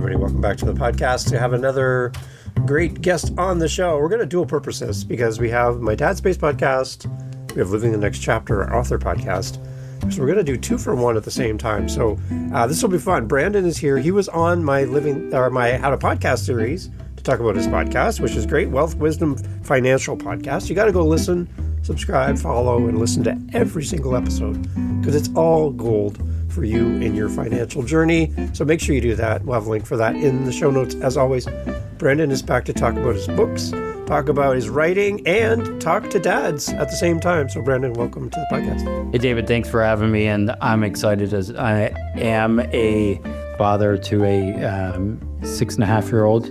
everybody. Welcome back to the podcast. To have another great guest on the show. We're going to dual purpose this because we have my Dad's Space podcast. We have Living the Next Chapter, our author podcast. So we're going to do 2 for 1 at the same time. So this will be fun. Brandon is here. He was on my How to Podcast series to talk about his podcast, which is great. Wealth, Wisdom, Financial Podcast. You got to go listen, subscribe, follow, and listen to every single episode because it's all gold for you in your financial journey. So make sure you do that. We'll have a link for that in the show notes. As always, Brandon is back to talk about his books, talk about his writing, and talk to dads at the same time. So Brandon, welcome to the podcast. Hey David, thanks for having me. And I'm excited as I am a father to a 6.5-year-old.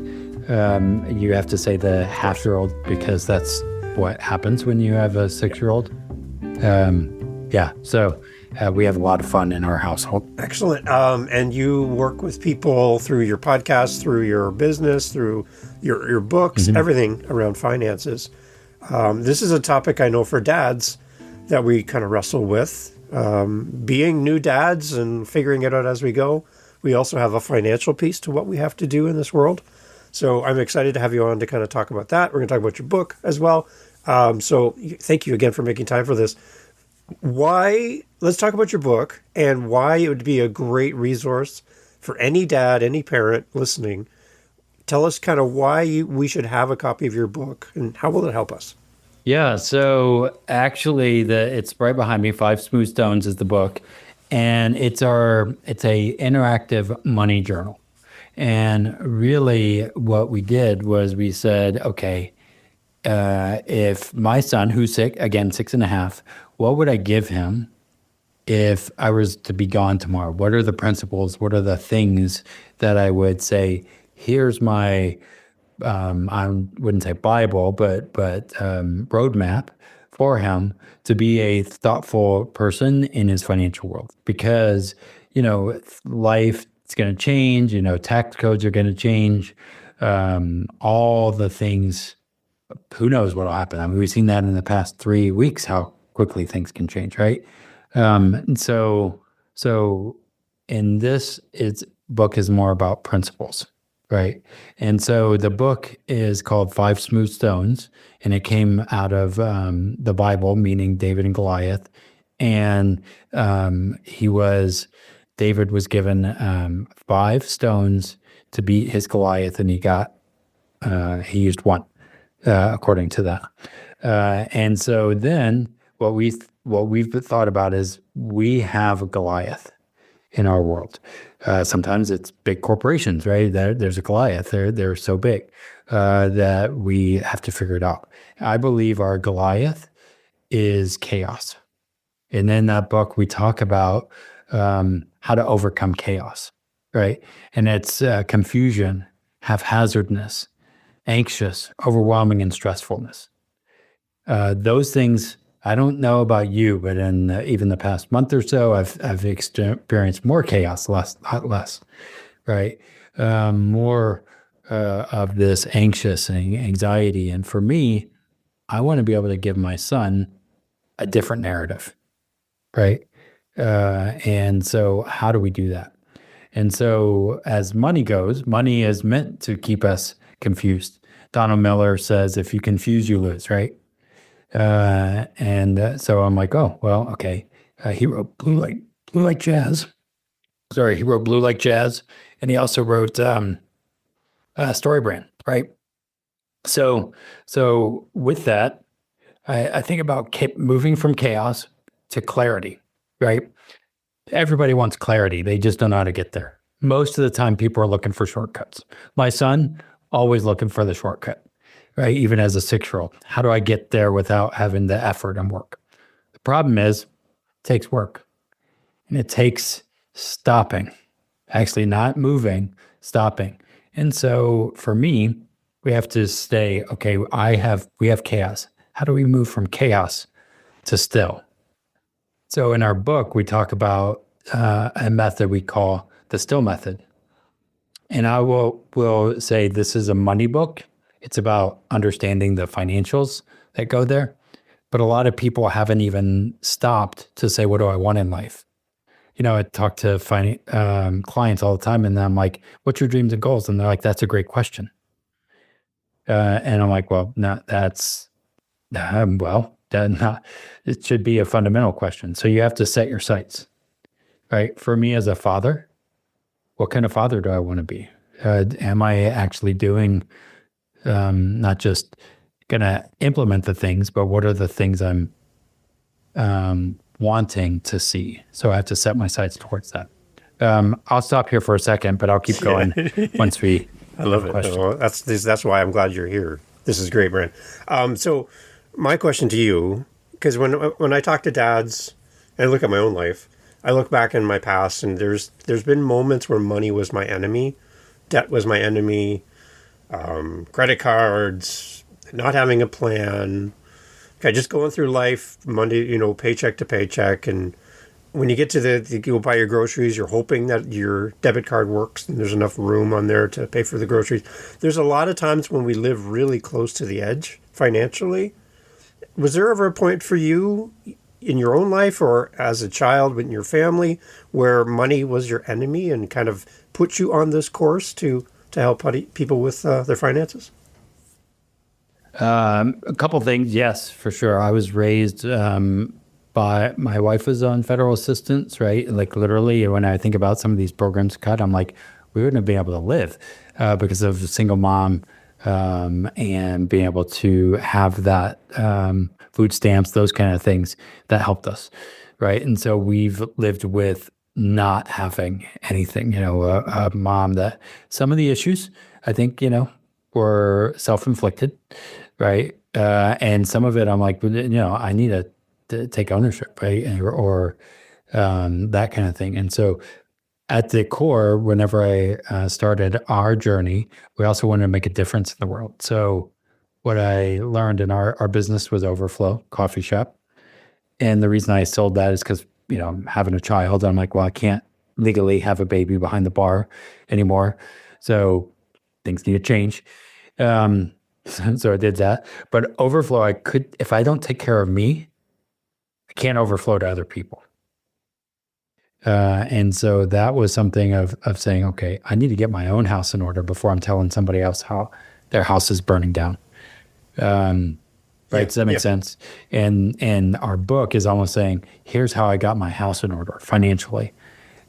You have to say the half-year-old because that's what happens when you have a 6-year-old. So we have a lot of fun in our household. Excellent. And you work with people through your podcast, through your business, through your books, everything around finances. This is a topic I know for dads that we kind of wrestle with, being new dads and figuring it out as we go. We also have a financial piece to what we have to do in this world. So I'm excited to have you on to kind of talk about that. We're going to talk about your book as well. So thank you again for making time for this. Let's talk about your book and why it would be a great resource for any dad, any parent listening. Tell us kind of why we should have a copy of your book and how will it help us? Yeah, so actually it's right behind me. 5 Smooth Stones is the book, and it's a interactive money journal. And really what we did was we said, okay, if my son, who's sick, again, 6.5, what would I give him if I was to be gone tomorrow? What are the principles? What are the things that I would say, here's my, I wouldn't say Bible, but roadmap for him to be a thoughtful person in his financial world? Because, life is going to change, tax codes are going to change, all the things, who knows what will happen? I mean, we've seen that in the past 3 weeks, how quickly things can change, right? And so in this, book is more about principles, right? And so the book is called 5 Smooth Stones, and it came out of the Bible, meaning David and Goliath. And David was given 5 stones to beat his Goliath, and he used 1, according to that. And so then what we've thought about is we have a Goliath in our world. Sometimes it's big corporations, right? There's a Goliath. They're so big that we have to figure it out. I believe our Goliath is chaos. And in that book, we talk about how to overcome chaos, right? And it's confusion, haphazardness, anxious, overwhelming, and stressfulness. Those things, I don't know about you, but in even the past month or so, I've experienced more chaos, less, right? More of this anxious anxiety. And for me, I want to be able to give my son a different narrative, right? And so how do we do that? And so as money goes, money is meant to keep us confused. Donald Miller says, if you confuse, you lose, right? So I'm like, oh, well, okay. He wrote Blue Like Jazz. Sorry, he wrote Blue Like Jazz. And he also wrote Story Brand, right? So with that, I think about moving from chaos to clarity, right? Everybody wants clarity. They just don't know how to get there. Most of the time, people are looking for shortcuts. My son, always looking for the shortcut, right? Even as a 6-year-old, how do I get there without having the effort and work? The problem is, it takes work, and it takes stopping, actually not moving, stopping. And so for me, we have to stay, okay, we have chaos. How do we move from chaos to still? So in our book, we talk about a method we call the still method. And I will say this is a money book. It's about understanding the financials that go there. But a lot of people haven't even stopped to say, what do I want in life? I talk to clients all the time, and I'm like, "What's your dreams and goals?" And they're like, "That's a great question." And I'm like, "Well, no, that's not. It should be a fundamental question. So you have to set your sights, right? For me as a father, what kind of father do I want to be? Am I actually doing not just going to implement the things, but what are the things I'm wanting to see? So I have to set my sights towards that. I'll stop here for a second, but I'll keep going once we I have love a it. question. Oh, that's why I'm glad you're here. This is great, Brent. So my question to you, because when I talk to dads and I look at my own life, I look back in my past, and there's been moments where money was my enemy, debt was my enemy, credit cards, not having a plan, okay, just going through life, Monday, paycheck to paycheck, and when you get to you go buy your groceries, you're hoping that your debit card works and there's enough room on there to pay for the groceries. There's a lot of times when we live really close to the edge financially. Was there ever a point for you in your own life or as a child in your family where money was your enemy and kind of put you on this course to help people with their finances? A couple things, yes, for sure. I was raised by my wife was on federal assistance, right? Like literally, when I think about some of these programs cut, I'm like, we wouldn't have been able to live because of a single mom and being able to have that food stamps, those kind of things that helped us, right? And so we've lived with not having anything, a mom that some of the issues, I think, were self-inflicted, right? And some of it, I'm like, I need to take ownership, right? Or that kind of thing. And so at the core, whenever I started our journey, we also wanted to make a difference in the world. So what I learned in our business was Overflow Coffee Shop. And the reason I sold that is because, I'm having a child. I'm like, well, I can't legally have a baby behind the bar anymore. So things need to change. So I did that. But overflow, if I don't take care of me, I can't overflow to other people. And so that was something of saying, okay, I need to get my own house in order before I'm telling somebody else how their house is burning down. Right? Yeah, Does that make yeah, sense? And our book is almost saying, here's how I got my house in order financially.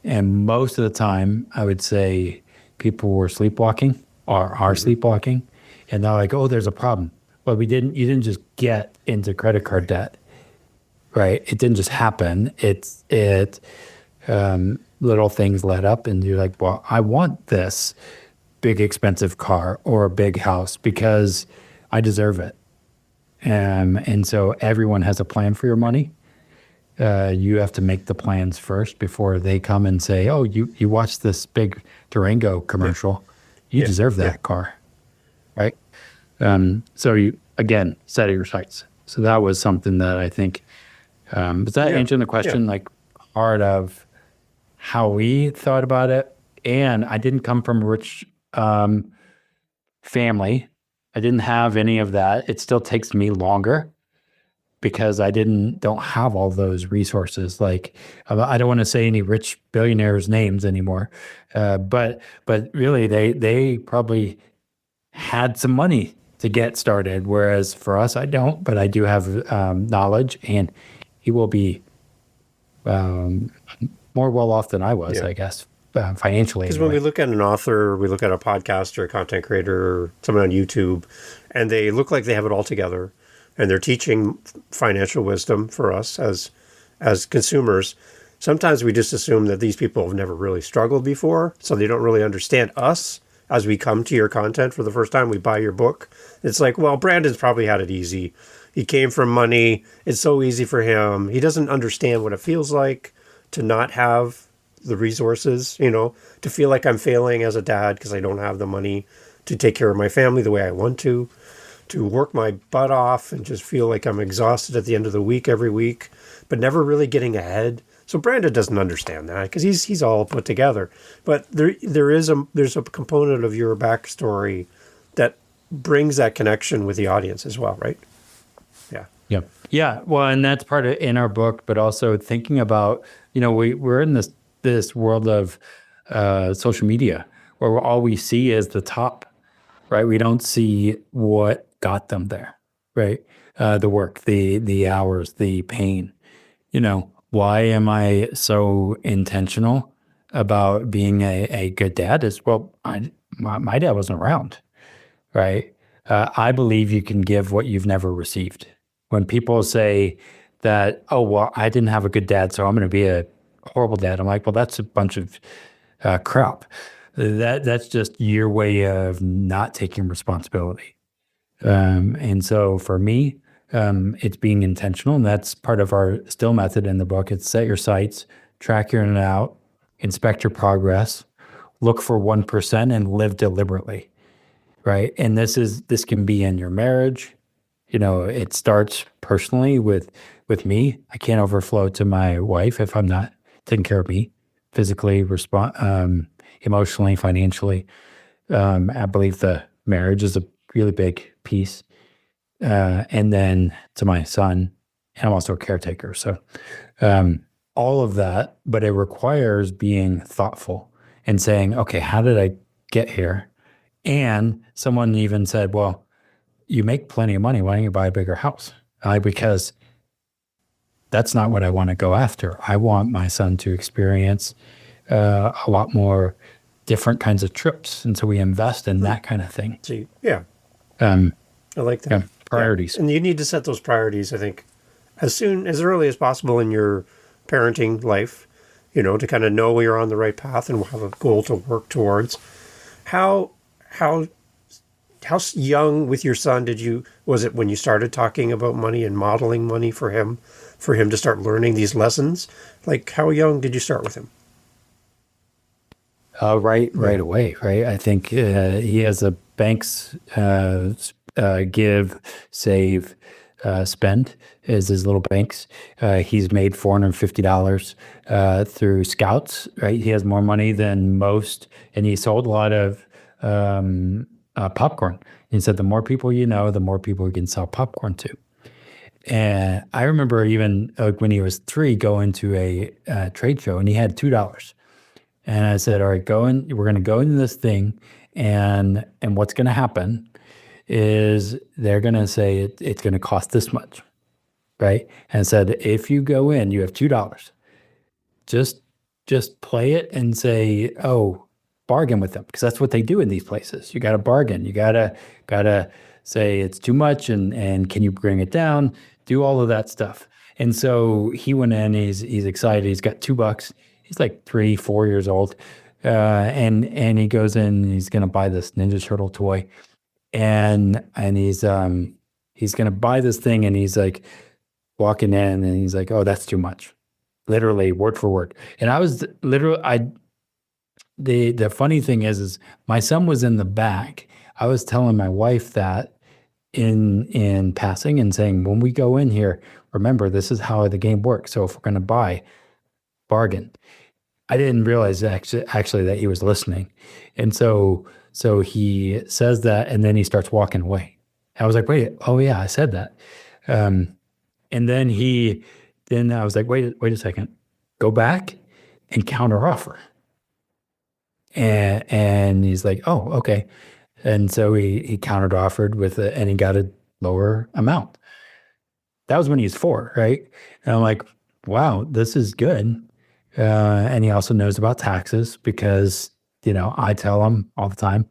And most of the time, I would say people were sleepwalking or are sleepwalking, and they're like, "Oh, there's a problem." Well, you didn't just get into credit card debt, right? It didn't just happen. Little things led up, and you're like, "Well, I want this big expensive car or a big house because I deserve it." And so everyone has a plan for your money. You have to make the plans first before they come and say, "Oh, you watched this big Durango yeah, commercial. You yeah, deserve yeah, that car." Right? So you, again, set your sights. So that was something that I think, does that yeah, answer the yeah. question? Like part of how we thought about it. And I didn't come from a rich family. I didn't have any of that. It still takes me longer because I don't have all those resources. Like I don't want to say any rich billionaires' names anymore, but really they probably had some money to get started, whereas for us I don't. But I do have knowledge, and he will be more well off than I was, Yeah. I guess, financially Because when we anyway. look at an author, we look at a podcaster, a content creator, or someone on YouTube, and they look like they have it all together, and they're teaching financial wisdom for us as consumers. Sometimes we just assume that these people have never really struggled before, so they don't really understand us as we come to your content for the first time. We buy your book. It's like, well, Brandon's probably had it easy. He came from money. It's so easy for him. He doesn't understand what it feels like to not have the resources, to feel like I'm failing as a dad because I don't have the money to take care of my family the way I want to work my butt off and just feel like I'm exhausted at the end of the week every week, but never really getting ahead. So Brandon doesn't understand that because he's all put together. But there's a component of your backstory that brings that connection with the audience as well, right? Yeah. Yep. Yeah. Well, and that's part of in our book, but also thinking about, we're in this this world of social media where all we see is the top, right? We don't see what got them there, right? The work, the hours, the pain. Why am I so intentional about being a good dad? Is well, my dad wasn't around, right? I believe you can give what you've never received. When people say that, oh, well, I didn't have a good dad, so I'm going to be a horrible dad, I'm like, well, that's a bunch of crap. That's just your way of not taking responsibility. And so for me, it's being intentional, and that's part of our still method in the book. It's set your sights, track your in and out, inspect your progress, look for 1%, and live deliberately. Right. And this can be in your marriage. It starts personally with me. I can't overflow to my wife if I'm not taking care of me physically, emotionally, financially. I believe the marriage is a really big piece. And then to my son, and I'm also a caretaker. So all of that, but it requires being thoughtful and saying, okay, how did I get here? And someone even said, well, you make plenty of money. Why don't you buy a bigger house? Because that's not what I want to go after. I want my son to experience a lot more different kinds of trips. And so we invest in that kind of thing. See, yeah, Um, I like that. yeah, priorities. Yeah. And you need to set those priorities, I think, as early as possible in your parenting life, to kind of know you're on the right path and have a goal to work towards. How how how young with your son was it when you started talking about money and modeling money for him to start learning these lessons? Like, how young did you start with him? Right away, right? I think he has a banks give, save, spend is his little banks. He's made $450 through Scouts, right? He has more money than most, and he sold a lot of popcorn. He said the more people you know, the more people you can sell popcorn to. And I remember even when he was 3, going to a trade show, and he had $2. And I said, all right, we're going to go into this thing, and what's going to happen is they're going to say it's going to cost this much, right? And I said, if you go in, you have $2. Just play it and say, oh, bargain with them, because that's what they do in these places. You got to bargain. You gotta say it's too much, and can you bring it down? Do all of that stuff. And so he went in. He's excited. He's got $2. He's like 3, 4 years old, and he goes in. And he's gonna buy this Ninja Turtle toy, and he's gonna buy this thing, and he's like walking in, and he's like, oh, that's too much, literally word for word. And I was literally, the funny thing is my son was in the back. I was telling my wife that in passing, and saying, when we go in here, remember, this is how the game works. So if we're going to buy, bargain. I didn't realize actually that he was listening. And so he says that, and then he starts walking away. I was like, wait, oh yeah, I said that. And then I was like, wait a second, go back and counter offer. And he's like, oh, okay. And so he countered offered and he got a lower amount. That was when he was 4, right? And I'm like, wow, this is good. And he also knows about taxes, because, I tell him all the time,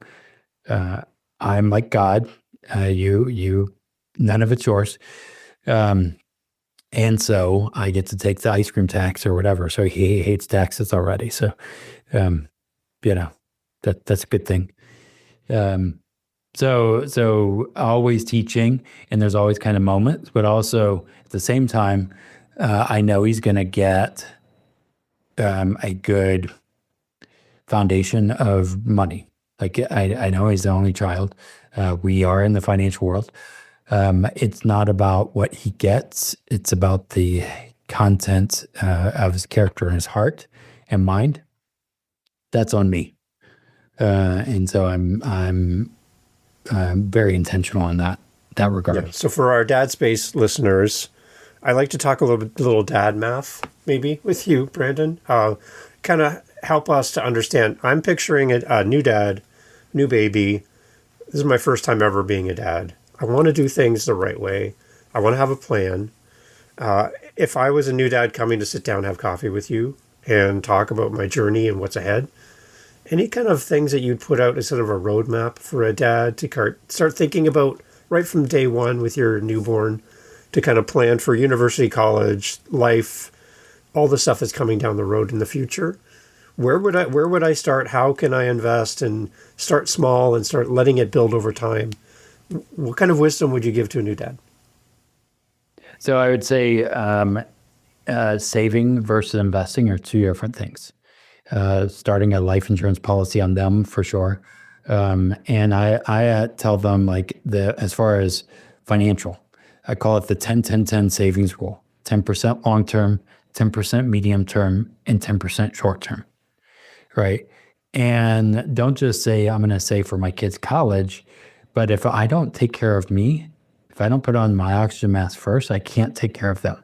I'm like God, you, none of it's yours. And so I get to take the ice cream tax or whatever. So he hates taxes already. So, that's a good thing. So always teaching, and there's always kind of moments, but also at the same time, I know he's going to get a good foundation of money. Like I know he's the only child. We are in the financial world. It's not about what he gets. It's about the content of his character and his heart and mind. That's on me. And so I'm very intentional in that regard. Yeah. So for our Dad Space listeners, I like to talk a little dad math, maybe with you, Brandon. Kind of help us to understand. I'm picturing a new dad, new baby. This is my first time ever being a dad. I want to do things the right way. I want to have a plan. If I was a new dad coming to sit down and have coffee with you and talk about my journey and what's ahead, any kind of things that you'd put out as sort of a roadmap for a dad to start thinking about right from day one with your newborn to kind of plan for university, college, life, all the stuff that's coming down the road in the future? Where would I start? How can I invest and start small and start letting it build over time? What kind of wisdom would you give to a new dad? So I would say saving versus investing are two different things. Starting a life insurance policy on them for sure. And I tell them like as far as financial, I call it the 10-10-10 savings rule. 10% long term, 10% medium term, and 10% short term. Right. And don't just say I'm going to save for my kids' college, but if I don't take care of me, if I don't put on my oxygen mask first, I can't take care of them.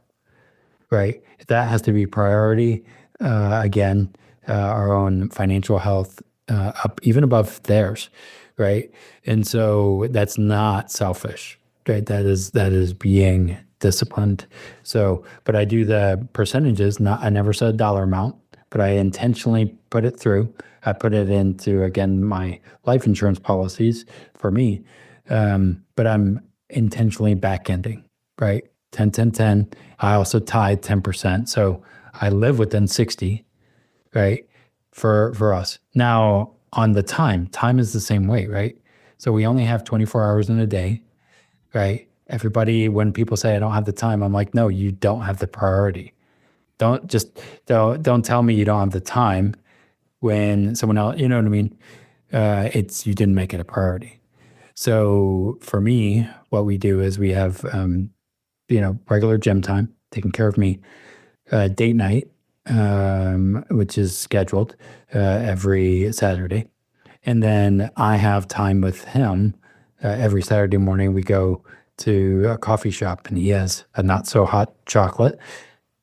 Right. That has to be priority. Again, our own financial health up even above theirs. Right. And so that's not selfish. Right. That is being disciplined. So, but I do the percentages. I never said a dollar amount, but I intentionally put it through. I put it into, again, my life insurance policies for me. But I'm intentionally back ending, right? 10-10-10. I also tie 10%. So I live within 60, right? For us. Now on the time is the same way, right? So we only have 24 hours in a day, right? Everybody, when people say I don't have the time, I'm like, no, you don't have the priority. Don't tell me you don't have the time when someone else, you know what I mean? It's you didn't make it a priority. So for me, what we do is we have regular gym time, taking care of me, date night, which is scheduled every Saturday, and then I have time with him every Saturday morning. We go to a coffee shop, and he has a not so hot chocolate.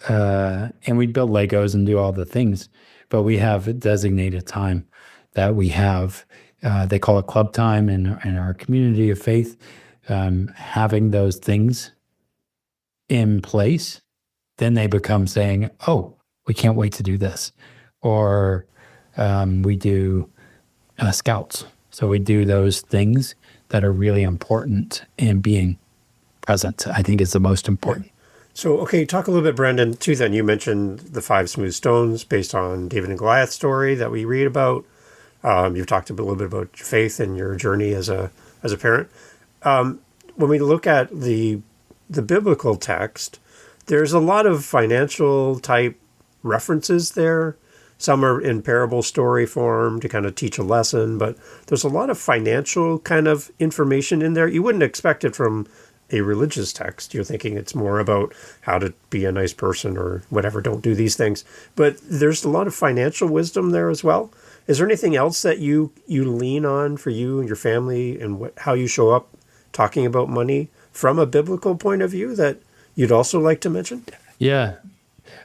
And we build Legos and do all the things, but we have a designated time that we have. They call it club time in our community of faith. Having those things in place, then they become saying, "Oh, we can't wait to do this," or we do scouts. So we do those things that are really important, and being present, I think, is the most important. So, okay, talk a little bit, Brandon, too, then. You mentioned the five smooth stones based on David and Goliath story that we read about. You've talked a little bit about faith and your journey as a parent. When we look at the biblical text, there's a lot of financial type references there. Some are in parable story form to kind of teach a lesson, but there's a lot of financial kind of information in there. You wouldn't expect it from a religious text. You're thinking it's more about how to be a nice person or whatever, don't do these things. But there's a lot of financial wisdom there as well. Is there anything else that you lean on for you and your family and how you show up talking about money from a biblical point of view that you'd also like to mention? Yeah.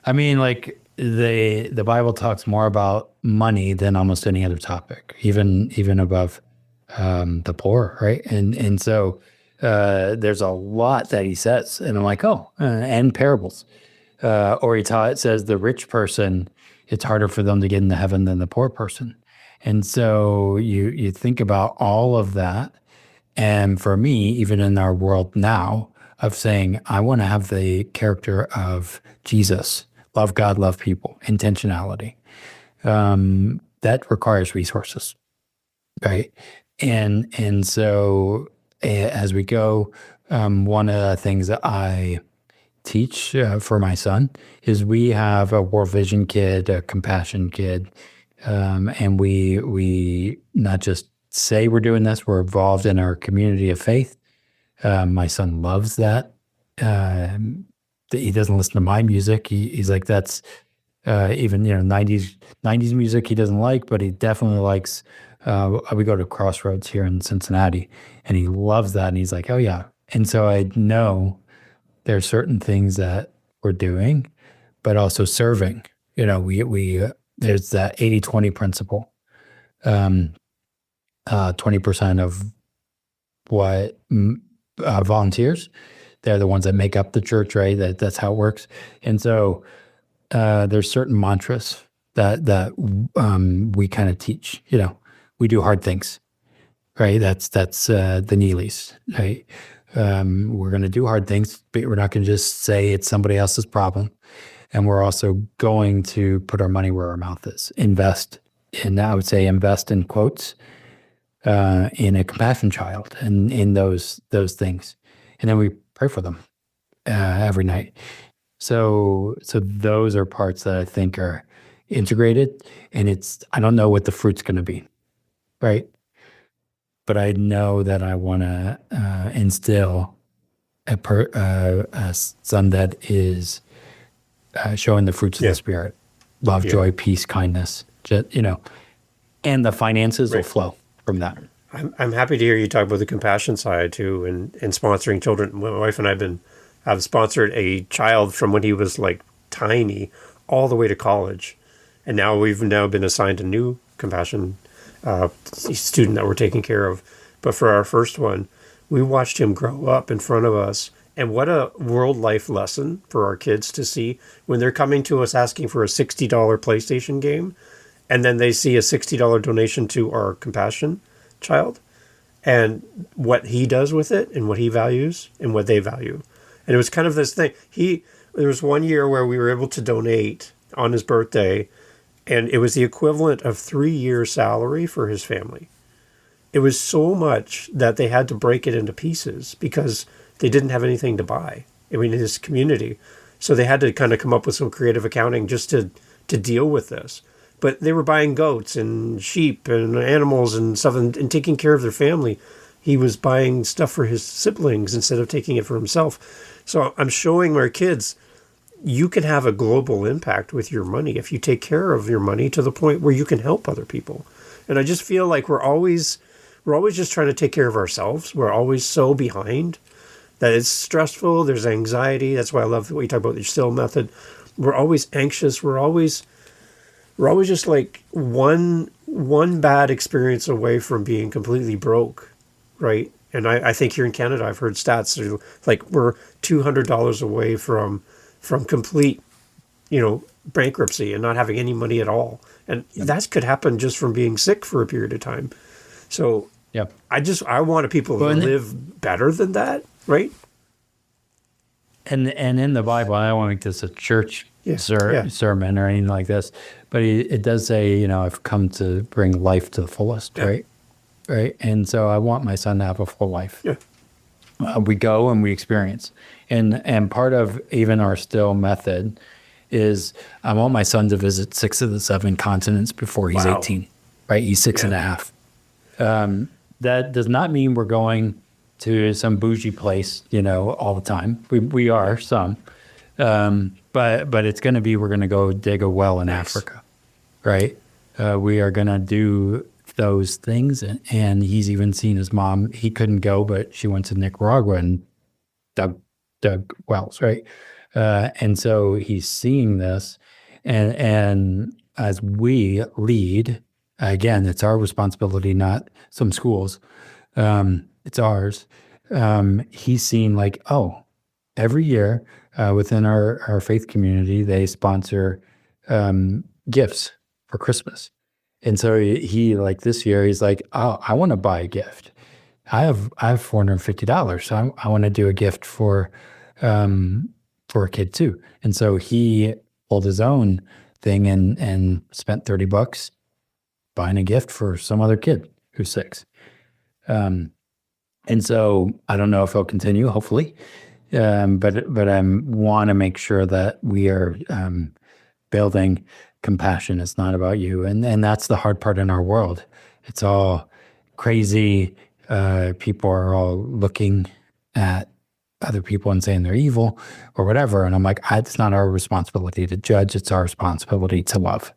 I mean, like the Bible talks more about money than almost any other topic, even above the poor, right? And so there's a lot that he says, and I'm like, and parables. Or it says the rich person, it's harder for them to get into heaven than the poor person. And so you think about all of that. And for me, even in our world now, of saying, I want to have the character of Jesus, love God, love people, intentionality. That requires resources, right? And so as we go, one of the things that I teach for my son is we have a World Vision kid, a Compassion kid, and we not just say we're doing this, we're involved in our community of faith. My son loves that. He doesn't listen to my music. He's like, that's even 90s music he doesn't like, but he definitely likes. We go to Crossroads here in Cincinnati, and he loves that. And he's like, oh yeah. And so I know there's certain things that we're doing, but also serving. We there's that 80-20 principle. 20% of what volunteers, they're the ones that make up the church, right? That's how it works. And so there's certain mantras that we kind of teach. We do hard things, right? That's the Neelys, right? We're going to do hard things, but we're not going to just say it's somebody else's problem. And we're also going to put our money where our mouth is. Invest in quotes, in a compassion child, and in those things. And then we pray for them every night. So those are parts that I think are integrated, and I don't know what the fruit's going to be, right? But I know that I want to instill a son that is showing the fruits of the Spirit: love, joy, peace, kindness. And the finances will flow from that. I'm happy to hear you talk about the compassion side too, and sponsoring children. My wife and I have sponsored a child from when he was like tiny all the way to college, and now we've been assigned a new compassion student that we're taking care of. But for our first one, we watched him grow up in front of us, and what a world life lesson for our kids to see when they're coming to us asking for a $60 PlayStation game, and then they see a $60 donation to our compassion child, and what he does with it, and what he values, and what they value. And it was kind of this thing. There was one year where we were able to donate on his birthday, and it was the equivalent of 3 years' salary for his family. It was so much that they had to break it into pieces because they didn't have anything to buy. I mean, in his community. So they had to kind of come up with some creative accounting just to deal with this. But they were buying goats and sheep and animals and stuff and taking care of their family. He was buying stuff for his siblings instead of taking it for himself. So I'm showing our kids, you can have a global impact with your money if you take care of your money to the point where you can help other people. And I just feel like we're always just trying to take care of ourselves. We're always so behind that it's stressful. There's anxiety. That's why I love what you talk about your still method. We're always anxious. We're always just like one bad experience away from being completely broke, right? And I think here in Canada, I've heard stats like we're $200 away from complete, bankruptcy and not having any money at all. And that could happen just from being sick for a period of time. So I want people to live better than that, right? And in the Bible, I don't want to make this a church sermon or anything like this, but it does say, I've come to bring life to the fullest, right? Right. And so I want my son to have a full life. Yeah. We go and we experience. And part of even our still method is I want my son to visit 6 of the 7 continents before he's 18, right? He's 6 and a half. That does not mean we're going to some bougie place, all the time. We are some, but it's going to be, we're going to go dig a well in Africa, right? We are going to do those things. And he's even seen his mom. He couldn't go, but she went to Nicaragua and dug wells, right? And so he's seeing this. And as we lead, again, it's our responsibility, not some schools. It's ours. He's seen like, every year within our faith community, they sponsor gifts for Christmas. And so he like this year, he's like, I want to buy a gift. I have $450, so I want to do a gift for a kid too. And so he pulled his own thing and spent $30 buying a gift for some other kid who's 6. And so I don't know if he'll continue, hopefully, but I want to make sure that we are building compassion. It's not about you, and that's the hard part in our world. It's all crazy. People are all looking at other people and saying they're evil or whatever, and I'm like, it's not our responsibility to judge. It's our responsibility to love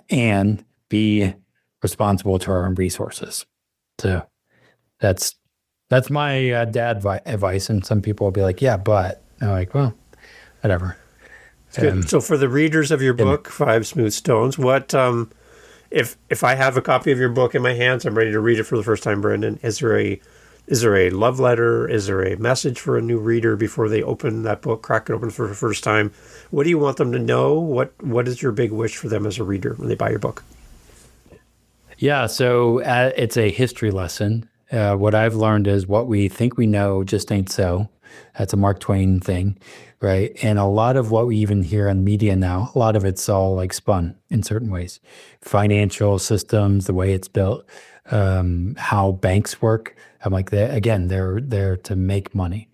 and be responsible to our own resources. So that's my dad advice. And some people will be like, yeah, but I'm like, well, whatever. It's good. So for the readers of your book, Five Smooth Stones, what if I have a copy of your book in my hands, I'm ready to read it for the first time, Brendan. Is there a love letter? Is there a message for a new reader before they open that book, crack it open for the first time? What do you want them to know? What is your big wish for them as a reader when they buy your book? Yeah, so it's a history lesson. What I've learned is what we think we know just ain't so. That's a Mark Twain thing, right? And a lot of what we even hear on media now, a lot of it's all like spun in certain ways. Financial systems, the way it's built, how banks work. I'm like, again, they're there to make money.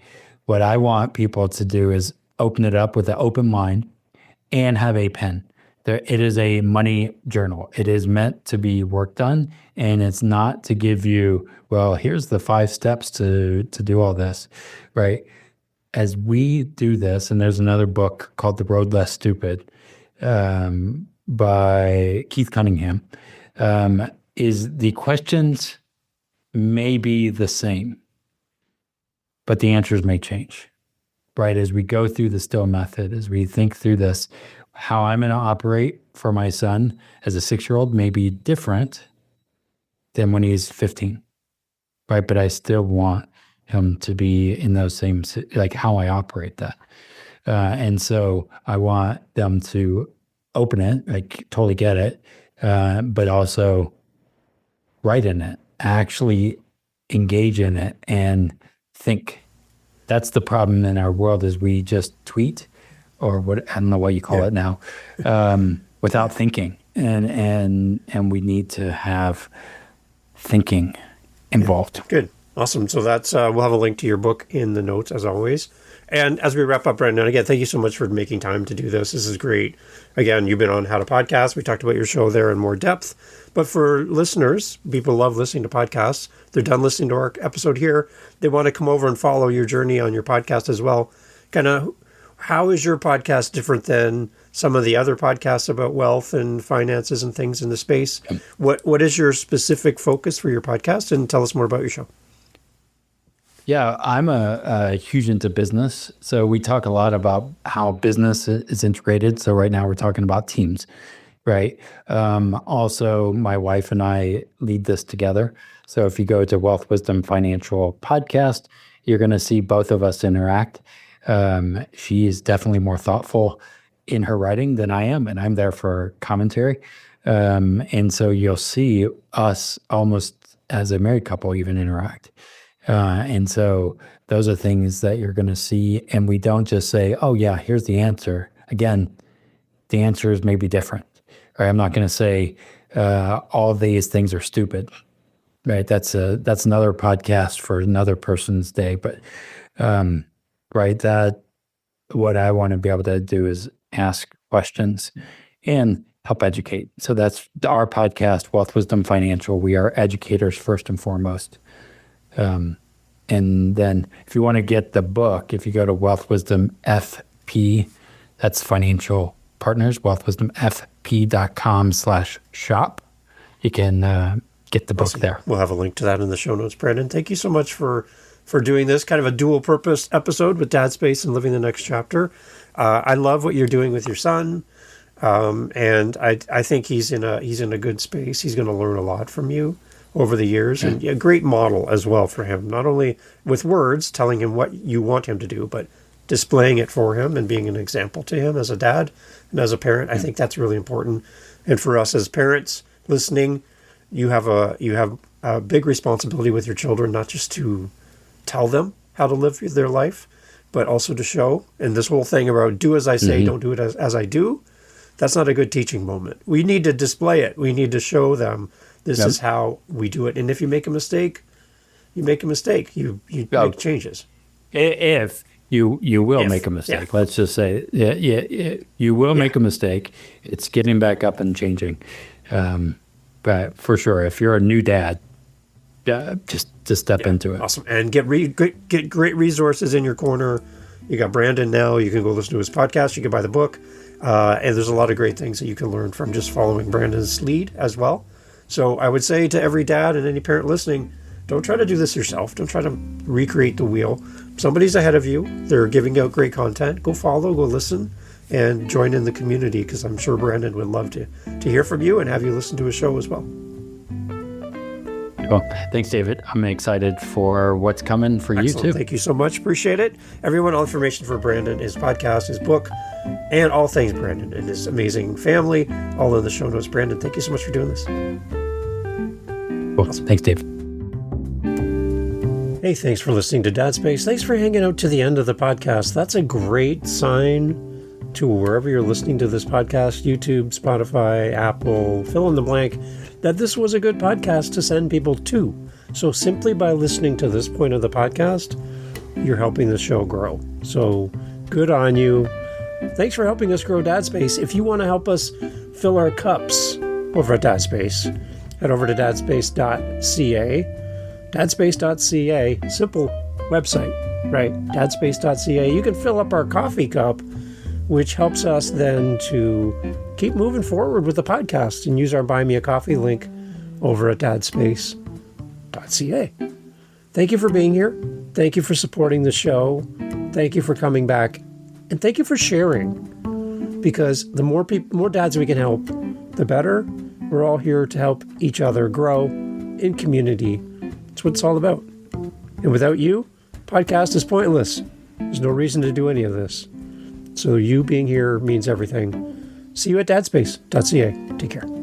What I want people to do is open it up with an open mind and have a pen. It is a money journal. It is meant to be work done, and it's not to give you, well, here's the 5 steps to do all this, right? As we do this, and there's another book called The Road Less Stupid by Keith Cunningham, is the questions may be the same, but the answers may change, right? As we go through the still method, as we think through this, how I'm going to operate for my son as a 6-year-old may be different than when he's 15, right? But I still want him to be in those same, like how I operate that. And so I want them to open it, like totally get it, but also write in it, actually engage in it and think. That's the problem in our world is we just tweet or what, I don't know what you call it now, without thinking. And we need to have thinking involved. Yeah. Good. Awesome. So that's, we'll have a link to your book in the notes as always. And as we wrap up, Brendan, again, thank you so much for making time to do this. This is great. Again, you've been on How to Podcast. We talked about your show there in more depth. But for listeners, people love listening to podcasts. They're done listening to our episode here. They want to come over and follow your journey on your podcast as well. Kind of, how is your podcast different than some of the other podcasts about wealth and finances and things in the space? What is your specific focus for your podcast? And tell us more about your show. Yeah, I'm a huge into business. So we talk a lot about how business is integrated. So right now we're talking about teams, right? Also, my wife and I lead this together. So if you go to Wealth Wisdom Financial Podcast, you're going to see both of us interact. She is definitely more thoughtful in her writing than I am, and I'm there for commentary. And so you'll see us almost as a married couple even interact. And so those are things that you're going to see. And we don't just say, oh, yeah, here's the answer. Again, the answers may be different. Right? I'm not going to say all these things are stupid. Right? That's another podcast for another person's day. But right, that what I want to be able to do is ask questions and help educate. So that's our podcast, Wealth Wisdom Financial. We are educators first and foremost. And then if you want to get the book, if you go to Wealth Wisdom FP, that's financial partners, wealthwisdomfp.com/shop. You can get the book there. We'll have a link to that in the show notes, Brandon. Thank you so much for doing this kind of a dual purpose episode with Dad Space and Living the Next Chapter. I love what you're doing with your son. And I think he's in a good space. He's going to learn a lot from you over the years, and a great model as well for him, not only with words telling him what you want him to do, but displaying it for him and being an example to him as a dad and as a parent. I think that's really important. And for us as parents listening, you have a big responsibility with your children, not just to tell them how to live their life, but also to show. And this whole thing about do as I say, don't do it as I do, that's not a good teaching moment. We need to display it. We need to show them this is how we do it. And if you make a mistake, you make a mistake. You make changes. If you will make a mistake. Let's just say, you will make a mistake. It's getting back up and changing. But for sure, if you're a new dad, just step into it. Awesome. And get great resources in your corner. You got Brandon now. You can go listen to his podcast. You can buy the book. And there's a lot of great things that you can learn from just following Brandon's lead as well. So I would say to every dad and any parent listening, Don't try to do this yourself. Don't try to recreate the wheel. Somebody's ahead of you. They're giving out great content. Go follow, go listen, and join in the community, because I'm sure Brandon would love to hear from you and have you listen to his show as well. Well, thanks, David. I'm excited for what's coming for Excellent. you too. Thank you so much. Appreciate it. Everyone, all information for Brandon, his podcast, his book, and all things Brandon and his amazing family, all in the show notes. Brandon, thank you so much for doing this. Cool. Awesome. Thanks, David. Hey, thanks for listening to Dad Space. Thanks for hanging out to the end of the podcast. That's a great sign to wherever you're listening to this podcast, YouTube, Spotify, Apple, fill in the blank, that this was a good podcast to send people to. So simply by listening to this point of the podcast, you're helping the show grow. So good on you. Thanks for helping us grow Dad Space. If you want to help us fill our cups over at Dad Space, head over to dadspace.ca. Dadspace.ca, simple website, right? Dadspace.ca. You can fill up our coffee cup, which helps us then to keep moving forward with the podcast, and use our Buy Me a Coffee link over at dadspace.ca. Thank you for being here. Thank you for supporting the show. Thank you for coming back. And thank you for sharing, because the more dads we can help, the better. We're all here to help each other grow in community. That's what it's all about. And without you, podcast is pointless. There's no reason to do any of this. So you being here means everything. See you at dadspace.ca. Take care.